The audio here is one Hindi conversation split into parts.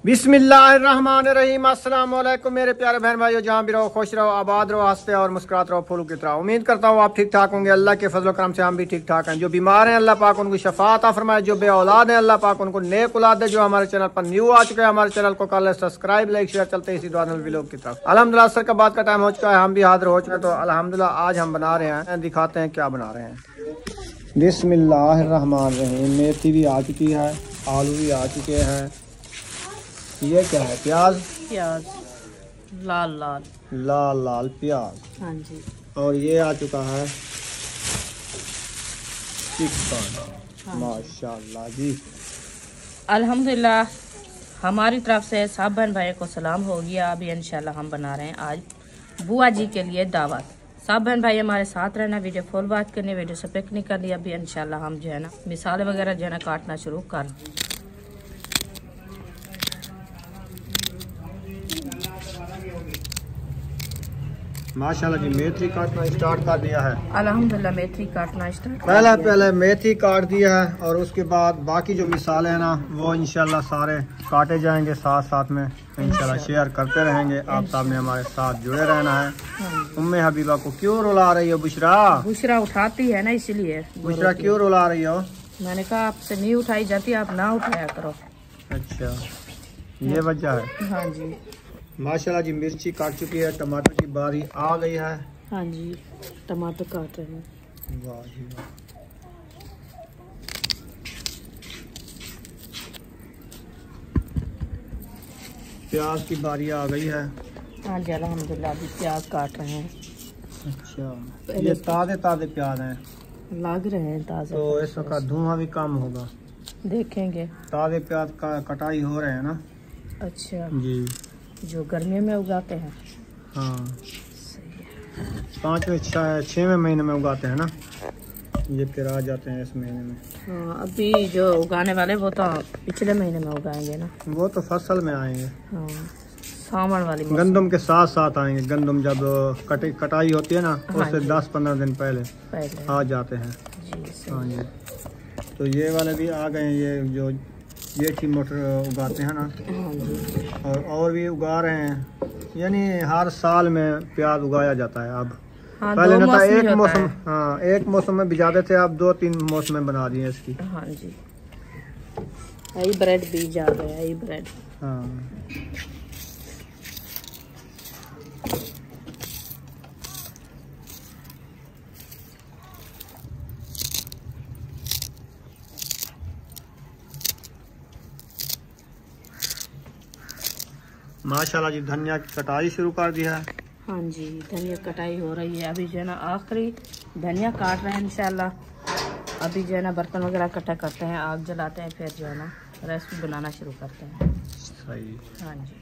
बिस्मिल्लाहिर्रहमानिर्रहीम। अस्सलाम वालेकुम मेरे प्यारे बहन भाइयों, जहाँ भी रहो खुश रहो, आबाद रहो, हंसते और मुस्कुराते रहो, फूलों की तरह। उम्मीद करता हूँ आप ठीक ठाक होंगे। अल्लाह के फजल करम से हम भी ठीक ठाक हैं। जो बीमार हैं अल्लाह पाक उनको शफा अता फरमाए, जो बे औलाद हैं अल्लाह पाक उनको नेक औलाद दे। जो हमारे चैनल पर न्यू आ चुके हैं हमारे चैनल को कर ले सब्सक्राइब, लाइक शेयर। चलते इसी दुआ व्लॉग की तरफ। अल्हम्दुलिल्लाह असर का बाद का टाइम हो चुका है, हम भी हाजिर हो चुके हैं। तो अल्हम्दुलिल्लाह आज हम बना रहे हैं, दिखाते हैं क्या बना रहे हैं। बिस्मिल्लाहिर्रहमानिर्रहीम। मेथी भी आ चुकी है, आलू भी आ चुके हैं। ये क्या है? प्याज लाल लाल लाल लाल प्याज। हाँ जी। और ये आ चुका है चिकन। हाँ माशाल्लाह जी। अल्हम्दुलिल्लाह हमारी तरफ से सब बहन भाई को सलाम हो गया। अभी इंशाल्लाह हम बना रहे हैं आज बुआ जी के लिए दावत। सब बहन भाई हमारे साथ रहना, वीडियो फुल बात करनी, वीडियो से पिक नहीं करनी। अभी इंशाल्लाह हम जो है ना मिसाले वगैरह जो है ना काटना शुरू कर। माशाल्लाह जी मेथी काटना स्टार्ट कर दिया है। अल्हम्दुलिल्लाह मेथी काटना स्टार्ट पहले मेथी काट दिया है और उसके बाद बाकी जो मिसाले हैं ना वो इंशाल्लाह सारे काटे जाएंगे साथ साथ में। इंशाल्लाह शेयर करते रहेंगे। आप साहब ने हमारे साथ जुड़े रहना है। उम्मे हबीबा को क्यों रुला रही हो बुशरा? बुशरा उठाती है ना इसलिए। बुशरा क्यों रुला रही हो? मैंने कहा आपसे नहीं उठाई जाती, आप ना उठाया करो। अच्छा ये वजह है। हाँ जी। माशाल्लाह जी मिर्ची काट चुकी है, टमाटर की बारी आ गई है। हाँ जी टमाटर काट रहे हैं। वाह जी वाह। प्याज की बारी आ गई है। हाँ जी अल्हम्दुलिल्लाह अभी प्याज काट रहे हैं। अच्छा ये ताजे ताजे प्याज हैं, लग रहे हैं ताज़ा। तो इसका धुआं भी कम होगा। देखेंगे। ताजे प्याज का कटाई हो रहे हैं ना। अच्छा जी जो गर्मियों में उगाते हैं। हाँ सही है। 5वें 6वें महीने में उगाते हैं ना, ये फिर आ जाते हैं इस महीने में। हाँ अभी जो उगाने वाले वो तो पिछले महीने में उगाएंगे ना। वो तो फसल में आएंगे। हाँ सावन वाली गंदम के साथ साथ आएंगे। गंदम जब कटाई होती है ना उससे 10-15 दिन पहले आ जाते हैं। जी हाँ जी। तो ये वाले भी आ गए हैं, ये जो ये थी मटर उगाते हैं ना। हाँ जी। और भी उगा रहे हैं, यानी हर साल में प्याज उगाया जाता है अब। हाँ, पहले ना था एक होता मौसम। है। हाँ एक मौसम में बिजाते थे, अब 2-3 मौसम में बना दिए इसकी। हाँ जी आई ब्रेड बीज आ गया। आई ब्रेड। हाँ माशाल्लाह जी धनिया की कटाई शुरू कर दी है। हाँ जी धनिया कटाई हो रही है। अभी जो है ना आखिरी धनिया काट रहे हैं इंशाल्लाह। अभी जो है ना बर्तन वगैरह इकट्ठा करते हैं, आग जलाते हैं, फिर जो है ना रेसिपी बनाना शुरू करते हैं। सही। हाँ जी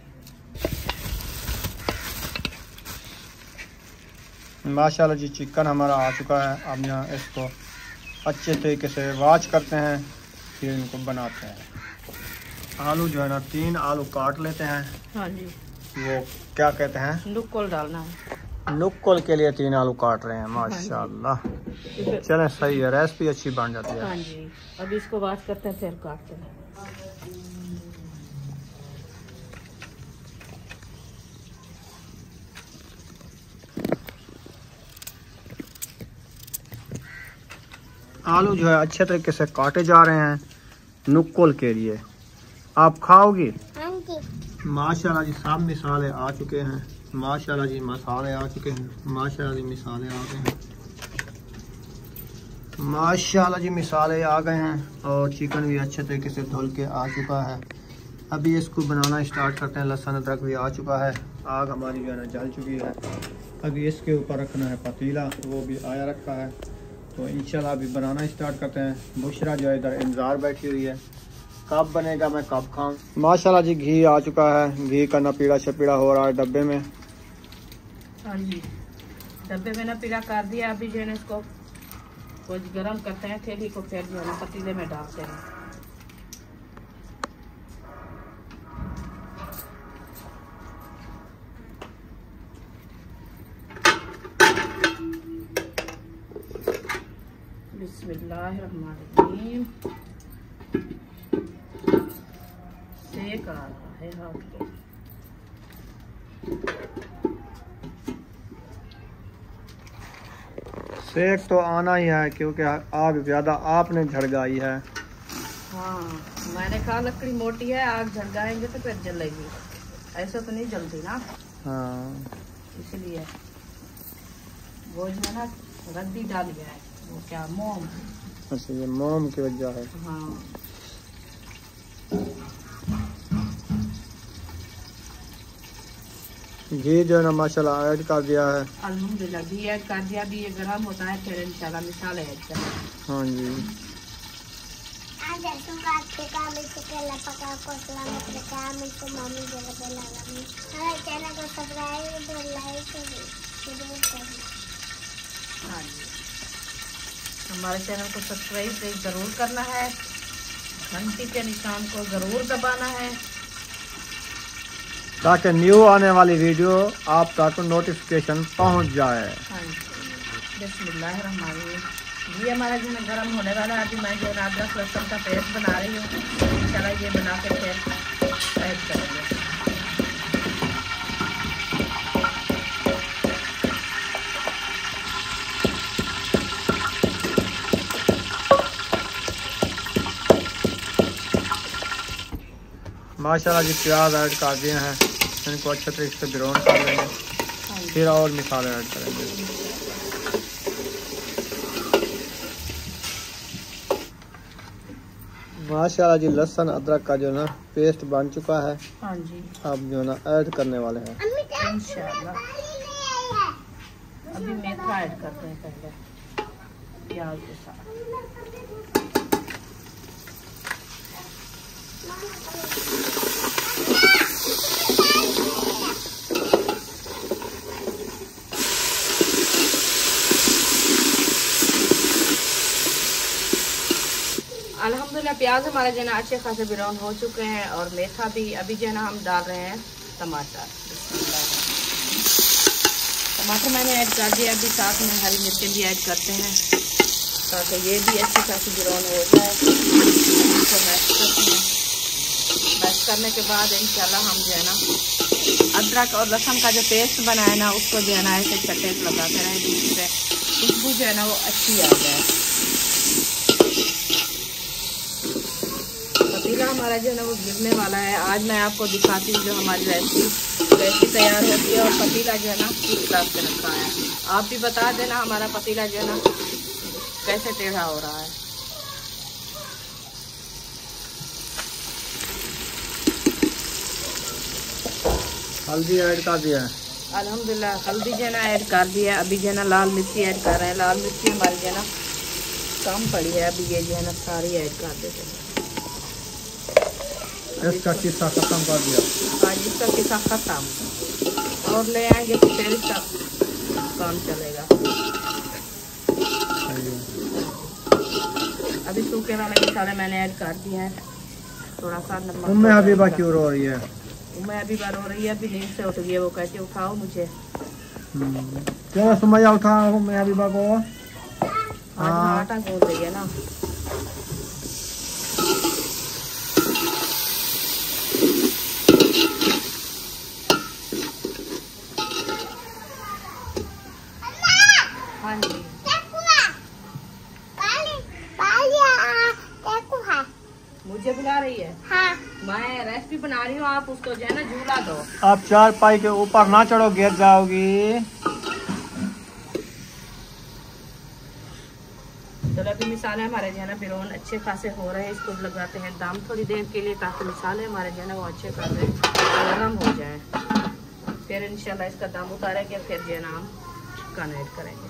माशाल्लाह जी चिकन हमारा आ चुका है। अब यहाँ इसको अच्छे तरीके से वॉश करते हैं, फिर इनको बनाते हैं। आलू जो है ना 3 आलू काट लेते हैं। हाँ जी वो क्या कहते हैं, नुक्कल डालना है। नुक्कल के लिए 3 आलू काट रहे हैं। माशाल्लाह चलें सही है, रेसिपी अच्छी बन जाती है। हाँ जी अभी इसको वॉश करते हैं फिर काटते हैं। आलू जो है अच्छे तरीके से काटे जा रहे हैं नुक्कल के लिए। आप खाओगी? माशाल्लाह जी सब मिसाले आ चुके हैं। माशाल्लाह जी मसाले आ चुके हैं। माशाल्लाह जी मिसाले आ गए हैं। माशाल्लाह जी मिसाले आ गए हैं और चिकन भी अच्छे तरीके से धुल के आ चुका है। अभी इसको बनाना स्टार्ट करते हैं। लहसुन अदरक भी आ चुका है। आग हमारी जो है ना जल चुकी है। अभी इसके ऊपर रखना है पतीला, वो भी आया रखा है। तो इंशाल्लाह अभी बनाना स्टार्ट करते हैं। बुशरा जो है इधर इंतज़ार बैठी हुई है, कब बनेगा मैं कब खाऊं। माशाल्लाह जी घी आ चुका है। घी का ना पीड़ा शपीड़ा हो रहा है डब्बे में। हाँ जी डब्बे में ना पीला कर दिया। अभी जो है ना इसको कुछ गर्म करते हैं थैली को, फिर जो है ना पतीले में डालते हैं। बिस्मिल्लाहिर्रहमानिर्रहीम। सेक आ रहा है। है हाथ को। सेक तो आना ही है क्योंकि आग ज्यादा आपने झड़गाई है। हाँ, मैंने कहा लकड़ी मोटी है, आग झड़गाएंगे तो फिर जलेगी, ऐसे तो नहीं जलती ना। हाँ, इसलिए वो जो है ना रद्दी डाली है, वो क्या मोम। अच्छा, ये मोम की वजह है। हाँ, घी जो है ना माशाल्लाह ऐड कर दिया है। अल्हम्दुलिल्लाह घी ऐड कर दिया। भी ये गर्म होता है फिर इंशाल्लाह मिसाले ऐड करें। हाँ जी, हाँ जी, हमारे चैनल को सब्सक्राइब ज़रूर करना है, घंटी के निशान को ज़रूर दबाना है ताकि न्यू आने वाली वीडियो आप तक नोटिफिकेशन पहुंच जाए। हाँ जी, बिस्मिल्लाहिर्रहमानिर्रहीम। ये हमारा जो है गर्म होने वाला है। अभी मैं जो है अदरक लहसुन का पेस्ट बना रही हूँ, इंशाल्लाह ये बना के फिर ऐड करेंगे। माशाल्लाह जी प्याज ऐड कर दिए हैं, इनको अच्छे तरीके से ब्राउन कर लेंगे, फिर और मसाले ऐड करेंगे। माशाल्लाह जी लहसुन अदरक का जो ना पेस्ट बन चुका है। हाँ जी, अब जो ना ऐड करने वाले हैं इंशाल्लाह। अभी मेथा ऐड करते हैं पहले प्याज के साथ। अल्हम्दुलिल्लाह प्याज हमारे जो है ना अच्छे खासे ब्राउन हो चुके हैं और मेथा भी। अभी जो है ना हम डाल रहे हैं टमाटर। टमाटर मैंने ऐड कर दिया। अभी साथ में हरी मिर्चें भी ऐड करते हैं ताकि ये भी अच्छी खासी ब्राउन हो जाए। इसको मैश करने के बाद इंशाल्लाह हम जो है ना अदरक और लहसुन का जो पेस्ट बनाया ना उसको जो है ना ऐसे चट्टे लगाते रहें जिससे खुशबू जो है ना वो अच्छी आ जाए। पतीला हमारा जो है ना वो गिरने वाला है। आज मैं आपको दिखाती हूँ जो हमारी रेसिपी कैसी तैयार होती है और पतीला जो है ना किस तरह से रखा है। आप भी बता देना हमारा पतीला जो है ना कैसे टेढ़ा हो रहा है। हल्दी ऐड कर दिया है। अल्हम्दुलिल्लाह हल्दी जो है ना ऐड कर दिया। अभी जो है ना लाल मिर्ची ऐड कर रहे हैं। लाल मिर्ची हमारी जो है ना कम पड़ी है, अभी ये जो है ना सारी ऐड कर देते हैं। इसका किस्सा खत्म कर दिया। आज इसका किस्सा खत्म और ले आएंगे तो फिर इसका काम चलेगा। अभी सूखे वाले मसाले मैंने ऐड कर दिए हैं। थोड़ा सा नमक। उम्मे हबीबा क्यों रो रही है? उम्मे हबीबा रो रही है, अभी नींद से उठ गई है। वो कहती है उठाओ मुझे। चलो सुमैया उठाओ उम्मे हबीबा को। आज आटा गूंद रही है ना। हाँ जी, मुझे बुला रही है। हाँ, मैं रेसिपी बना रही हूँ, आप उसको जो है ना झूला दो। आप चार पाई के ऊपर ना चढ़ो, गिर जाओगी। चलो अभी मिसाले हमारे जो है ना ब्राउन अच्छे खासे हो रहे हैं। इसको लगाते हैं दम थोड़ी देर के लिए ताकि मिसाले हमारे जो है ना वो अच्छे खासे नरम हो जाए। फिर इंशाल्लाह इसका दम उतारेंगे, फिर जो है ना हम चिकन ऐड करेंगे।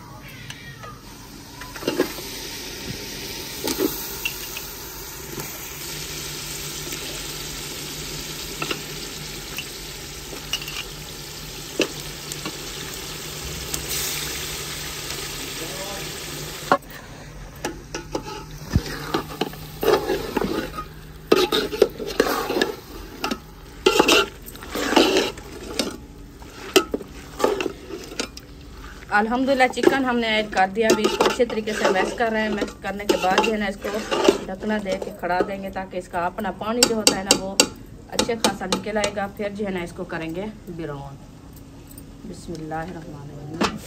अल्हम्दुलिल्लाह चिकन हमने ऐड कर दिया। अभी इसको अच्छे तरीके से मैश कर रहे हैं। मैश करने के बाद जो है ना इसको ढकना दे के खड़ा देंगे ताकि इसका अपना पानी जो होता है ना वो अच्छे खासा निकल आएगा। फिर जो है ना इसको करेंगे ब्राउन। बिस्मिल्लाहिर्रहमानिर्रहीम।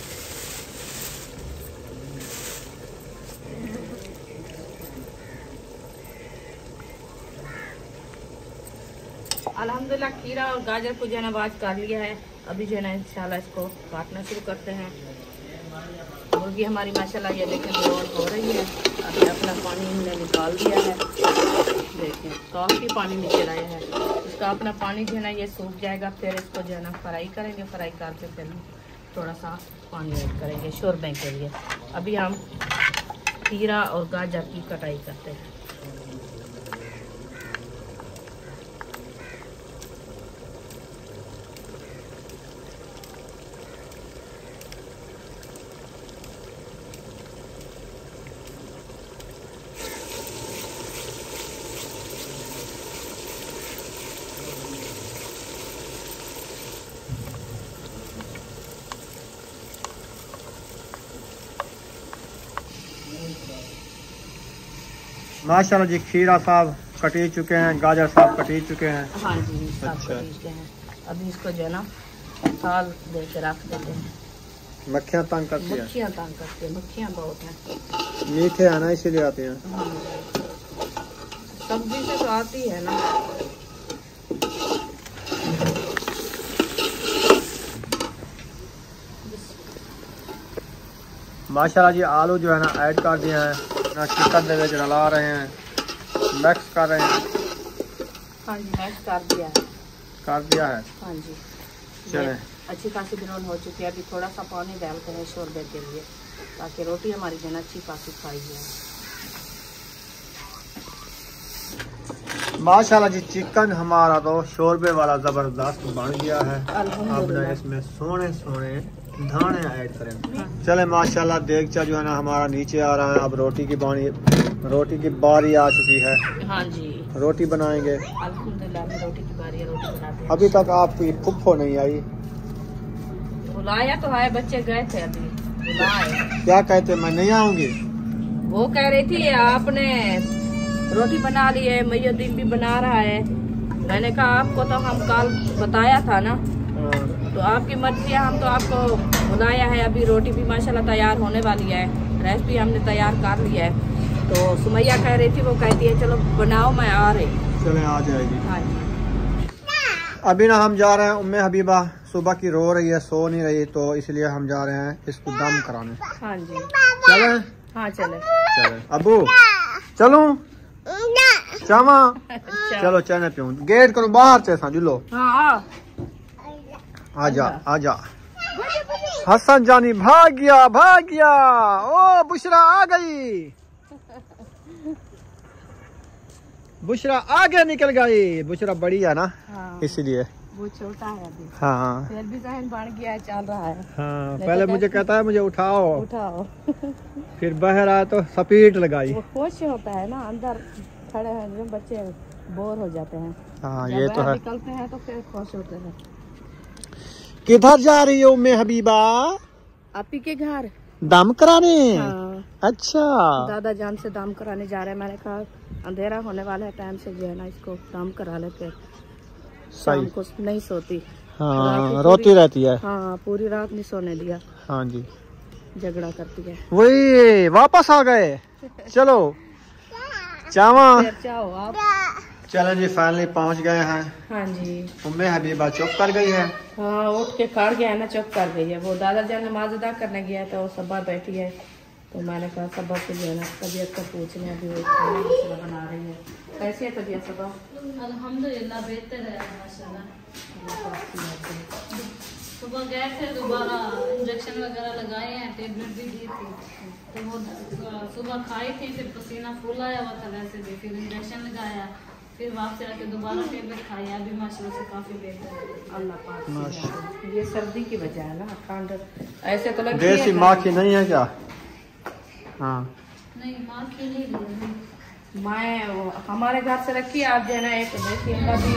अल्हम्दुलिल्लाह खीरा और गाजर को जो है ना बात कर लिया है। अभी जो है ना इंशाल्लाह इसको काटना शुरू करते हैं। मुर्गी हमारी माशाल्लाह ये देखें ब्राउन हो रही है। अभी अपना पानी हमने निकाल दिया है। देखें काफ़ी पानी निकल आया है। इसका अपना पानी जो है ना ये सूख जाएगा। फिर इसको जो है ना फ्राई करेंगे। फ्राई करके फिर थोड़ा सा पानी ऐड करेंगे शोरबे के लिए। अभी हम खीरा और गाजर की कटाई करते हैं। माशाल्लाह जी खीरा साहब कटी चुके हैं, गाजर साहब कटी चुके हैं। हाँ जी सब अच्छा। कटी चुके हैं। अभी इसको जो है ना थाल दे के रख देते हैं। मक्खियाँ तंग करती है, मक्खियाँ तंग करती है। मक्खियाँ बहुत हैं। मीठे है ना इसीलिए आती हैं। हाँ सब्जी से तो आती है ना। माशाल्लाह जी आलू जो है ना ऐड कर दिए हैं ना, चिकन दे के डला रहे हैं, मिक्स कर रहे हैं। हाँ जी मैश कर दिया है। कर दिया है। हाँ जी चलें अच्छी खासी ब्राउन हो चुकी है। अभी थोड़ा सा पानी डालते हैं शोरबे के लिए ताकि रोटी हमारी जो है ना अच्छी खासी खाई जाए। माशाल्लाह जी चिकन हमारा तो शोरबे वाला जबरदस्त बन गया है। अब अल्हम्दुलिल्लाह। ना इसमें सोने सोने धाने ऐड करेंगे। चले माशाल्लाह देगचा जो है ना हमारा नीचे आ रहा है। अब रोटी की बारी आ चुकी है। हाँ जी रोटी बनाएंगे। अल्हम्दुलिल्लाह अभी रोटी की बारी है। रोटी बनाते हैं। अभी तक आपकी फुफ्फो नहीं आई। बुलाया तो है, बच्चे गए थे अभी बुलाए। क्या कहते मैं नहीं आऊंगी? वो कह रही थी आपने रोटी बना ली है, मुय्युद्दीन भी बना रहा है। मैंने कहा आपको तो हम कल बताया था ना, तो आपकी मर्जी है, हम तो आपको बुलाया है। अभी रोटी भी माशाल्लाह तैयार होने वाली है। रेसिपी हमने तैयार कर लिया है। तो सुमैया कह रही थी, वो कहती है चलो बनाओ मैं आ रही। चले आ जाएगी। हाँ जी अभी ना हम जा रहे हैं। उम्मे हबीबा सुबह की रो रही है, सो नहीं रही, तो इसलिए हम जा रहे हैं इसको दम कराने। हाँ जी चले? हाँ चले। चले अबू चलूं चावा अच्छा। चलो चने पियूं गेट करो बाहर से जुलो। हाँ आजा आजा। हसन जानी भाग गया ओ बुशरा आ गई। बुशरा आगे निकल गई। बुशरा बड़ी है ना, हाँ इसीलिए। वो छोटा है अभी। हाँ फिर भी जहन बढ़ गया, चल रहा है। हाँ पहले मुझे कहता है मुझे उठाओ, उठाओ। फिर बाहर आया तो स्पीड लगाई। वो खुश होता है ना, अंदर खड़े हैं जो बच्चे बोर हो जाते हैं। हाँ जब ये तो है। निकलते हैं तो फिर खुश होते हैं। किधर जा रही हो मैं हबीबा? आपी के घर दम कराने। हाँ। अच्छा दादा जान से दाम कराने जा रहे हैं। मैंने कहा अंधेरा होने वाला है, टाइम से जो है ना इसको दाम करा ले। फिर शाम को नहीं सोती। हाँ रोती रहती है। हाँ पूरी रात नहीं सोने दिया। हाँ जी झगड़ा करती है। वही वापस आ गए। चलो चावा फिर जाओ आप। चलो जी फाइनली पहुंच गए हैं। हाँ जी उम्मे हबीबा चुप कर गई है। हाँ उठ के खड़ गया है ना, चुप कर गई है। वो दादा जान नमाज अदा करने गया था, वो सबा बैठी है। तो मैंने कहा सबा से जो है ना तबीयत का पूछने। अभी वो खाना मसाला बना रही है। कैसी है तबीयत सबा? अल्हम्दुलिल्लाह बेहतर है माशाल्लाह। सुबह गए थे, दोबारा इंजेक्शन वगैरह लगाए हैं, टेबलेट भी दी थी। तो वो सुबह खाई थी, फिर पसीना फूल आया हुआ था वैसे भी, फिर इंजेक्शन लगाया, फिर वापस आके दोबारा टेबलेट खाई। अभी माशाल्लाह से काफी बेहतर है। अल्लाह पाक से। ये सर्दी की वजह है ना, ठंड ऐसे तो लगती देसी है। माखी नहीं है क्या? हाँ नहीं माँ की नहीं ली। मैं हमारे घर से रखी है। आप जो है ना एक देसी अंडा भी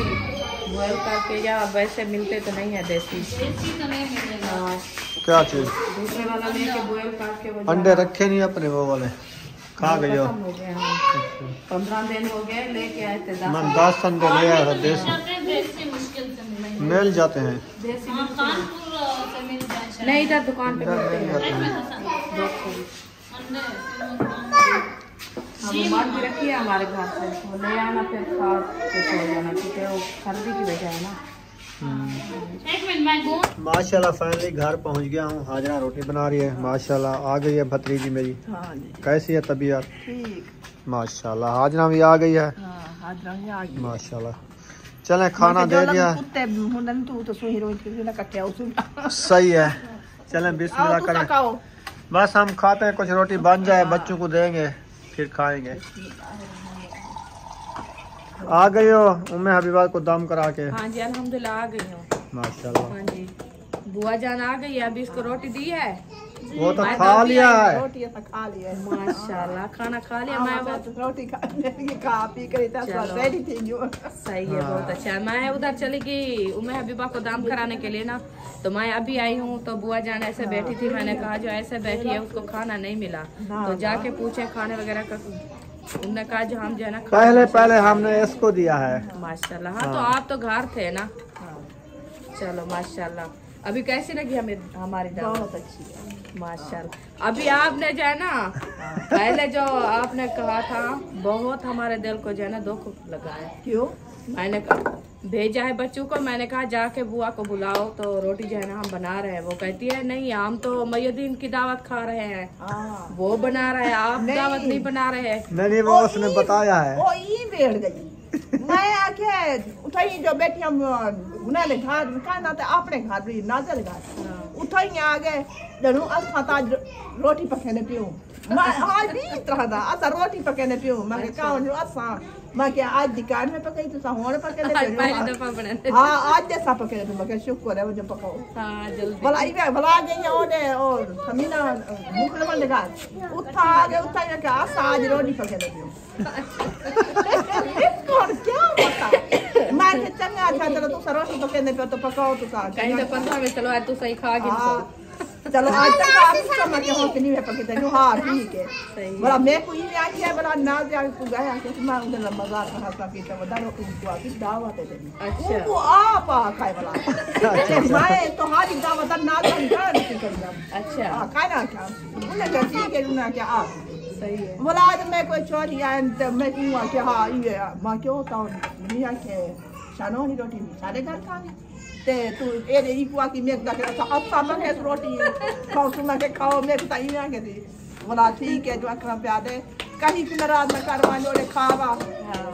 बॉयल करके, या वैसे मिलते तो नहीं है देसी। देसी तो नहीं मिलेगा। हाँ क्या चीज? दूसरे वाला लेके बॉयल करके वो अंडे रखे नहीं अपने वो वाले। खा गए हो? 15 दिन हो गए लेके आए थे। मैं 10 संडे ले आया था। देसी मुश्किल से मिलेंगे। मिल जाते हैं। हाँ, कानपुर से मिल जाए। नहीं, इधर दुकान पे मिलते हैं। हम माल भी रखी है हमारे घर से, वो ले आना फिर खा के सो जाना, क्योंकि वो सर्दी की वजह है ना। एक मिनट मैं गूँ। माशाल्लाह फाइनली घर पहुंच गया हूँ। हाजरा रोटी बना रही है। माशाल्लाह आ गई है भतीजी मेरी। हाँ जी, कैसी है तबीयत? ठीक। माशाल्लाह हाजरा भी आ गई है। हाँ, हाजरा भी आ गई। माशाल्लाह। चलें खाना दे दिया। कुत्ते हुंदन तू तो सोही रोज के ना कट्टे उस सही है। चलें बिस्मिल्लाह करें। बस हम खाते हैं, कुछ रोटी बन जाए बच्चों को देंगे फिर खाएंगे। आ गई हो उम्मे हबीबा को दम करा के? हाँ जी अल्हम्दुलिल्लाह आ गई हूँ। माशाल्लाह। हाँ जी बुआ जान आ गई है, अभी इसको रोटी दी है। वो तो खा लिया है। रोटी ऐसा खा लिया है। माशाल्लाह खाना खा लिया। मैं तो रोटी खा पी कर रेडी थी जो। सही है, बहुत अच्छा है। मैं उधर चली गई उम्मे हबीबा को दाम कराने के लिए ना, तो मैं अभी आई हूँ तो बुआ जान ऐसे बैठी थी। मैंने कहा जो ऐसे बैठी है उसको खाना नहीं मिला, तो जाके पूछे खाने वगैरह का। उन्होंने कहा जो हम जो है ना पहले हमने इसको दिया है। माशाल्लाह। हाँ तो आप तो घर थे ना। चलो माशाल्लाह। अभी कैसी लगी हमें हमारी दावत? बहुत अच्छी है माशाल्लाह। अभी आपने जो है ना पहले जो आपने कहा था बहुत हमारे दिल को जो है ना दुख लगा है। क्यों? मैंने भेजा है बच्चों को, मैंने कहा जाके बुआ को बुलाओ तो रोटी जो है ना हम बना रहे हैं। वो कहती है नहीं हम तो मयदीन की दावत खा रहे हैं, वो बना रहे हैं, आप दावत नहीं बना रहे हैं। नहीं वो उसने बताया है। ओ ई बैठ गई। मैं आके उठाई जो बैठी हम उन्हें घर का ना तो अपने घर भी नाजर घर उठाई आ गए जरूर अस्पता रोटी पकाने पियो। मैं आज भी तरह दा असा रोटी पकाने पियो। मैं कहा जो असा मैं क्या आज दुकान में पकाई तो सावन पकाने पहली दफा बनाने। हाँ आज जैसा पकाने तो मैं शुक्र है वो जो पकाओ। हाँ जल्दी भला इवे भला गई और हमीना मुखले बंद घर उठा गए उठा के असा आज रोटी पकाने पियो। कौन क्या पता मैं के चंगा था चलो तू रोटी पकाने पियो तो पकाओ तो सा कहीं तो 15 में चलो आज तू सही खा गई। चलो आज तक आप समझ के हो कि नहीं है पकते नो। हाँ ठीक है सही बड़ा मैं कोई नहीं आई है बड़ा ना जा को गया कि मैं उधर मजार का हाथ की तो बड़ा को आके दावत है। अच्छा वो आप खाए वाला मैं तो हाजी दावत ना कर अच्छा हां खाना क्या उन्हें क्या ठीक है उन्हें क्या आप सही है। बोला आज मैं कोई चोरी आया तो मैं हुआ कि हाँ ये मां क्यों होता हूं नहीं आके शानो नहीं रोटी सारे घर खाने ते तू ए रे इकुआ की मेक का था अच्छा मैं है रोटी खाओ तुम के खाओ मैं तो ही ना के दी। बोला ठीक है जो अकरा पे आदे कहीं की नाराज न करवा लो रे खावा।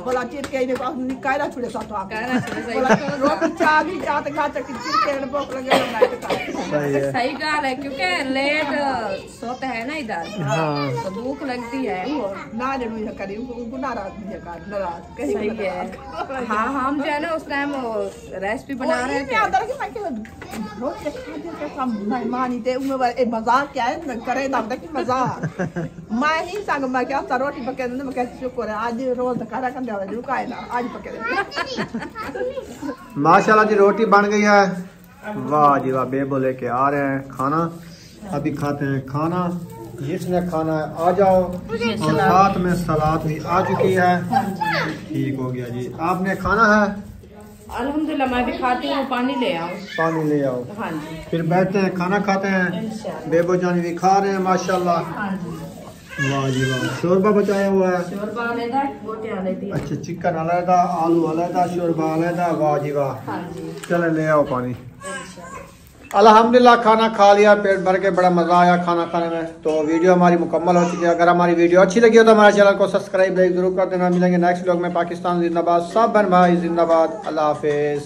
बोला चिट के ने बात निकाला छुड़े सा तो कहना चाहिए सही बोला रोटी चाबी जात घाट की चिट के भूख लगे मैं तो सही गाल है क्योंकि लेट सोते हैं ना इधर। हाँ तो भूख लगती है। ना ने मुझे करी उनको नाराज नहीं कर नाराज कहीं सही है। हाँ हम जो है ना उस टाइम रेसिपी बना रहे थे। अंदर की मैं के रोज खाते के सब मेहमान थे उनमें ए मजाक क्या है करे ना कि मजाक मैं ही संग मैं क्या रोटी पके ने मैं कैसे शुक्र है आज रोज करा कर दे रुकाए ना आज पके। माशाल्लाह जी रोटी बन गई है। वाह जी वाह बेबो लेके आ रहे हैं खाना। अभी खाते हैं खाना। जिसने खाना है आ जाओ और साथ में सलाद भी आ चुकी है। ठीक हो गया जी। आपने खाना है? अल्हम्दुलिल्लाह मैं भी खाती हूँ। पानी ले आओ। पानी ले आओ। हाँ जी फिर बैठते हैं खाना खाते हैं। बेबो जान भी खा रहे हैं माशाल्लाह। हाँ जी वाह जी वाह शोरबा बचाया हुआ है। शोरबा अलग गोटे अलग। अच्छा चिकन अलग आलू अलग शोरबा अलग। वाह जी वाह। हाँ जी चले ले आओ पानी। अल्हम्दुलिल्लाह खाना खा लिया पेट भर के। बड़ा मज़ा आया खाना खाने में। तो वीडियो हमारी मुकम्मल हो चुकी है। अगर हमारी वीडियो अच्छी लगी हो तो हमारे चैनल को सब्सक्राइब जरूर कर देना। मिलेंगे नेक्स्ट व्लॉग में। पाकिस्तान जिंदाबाद। सब बहन भाई जिंदाबाद। अल्लाह हाफिज़।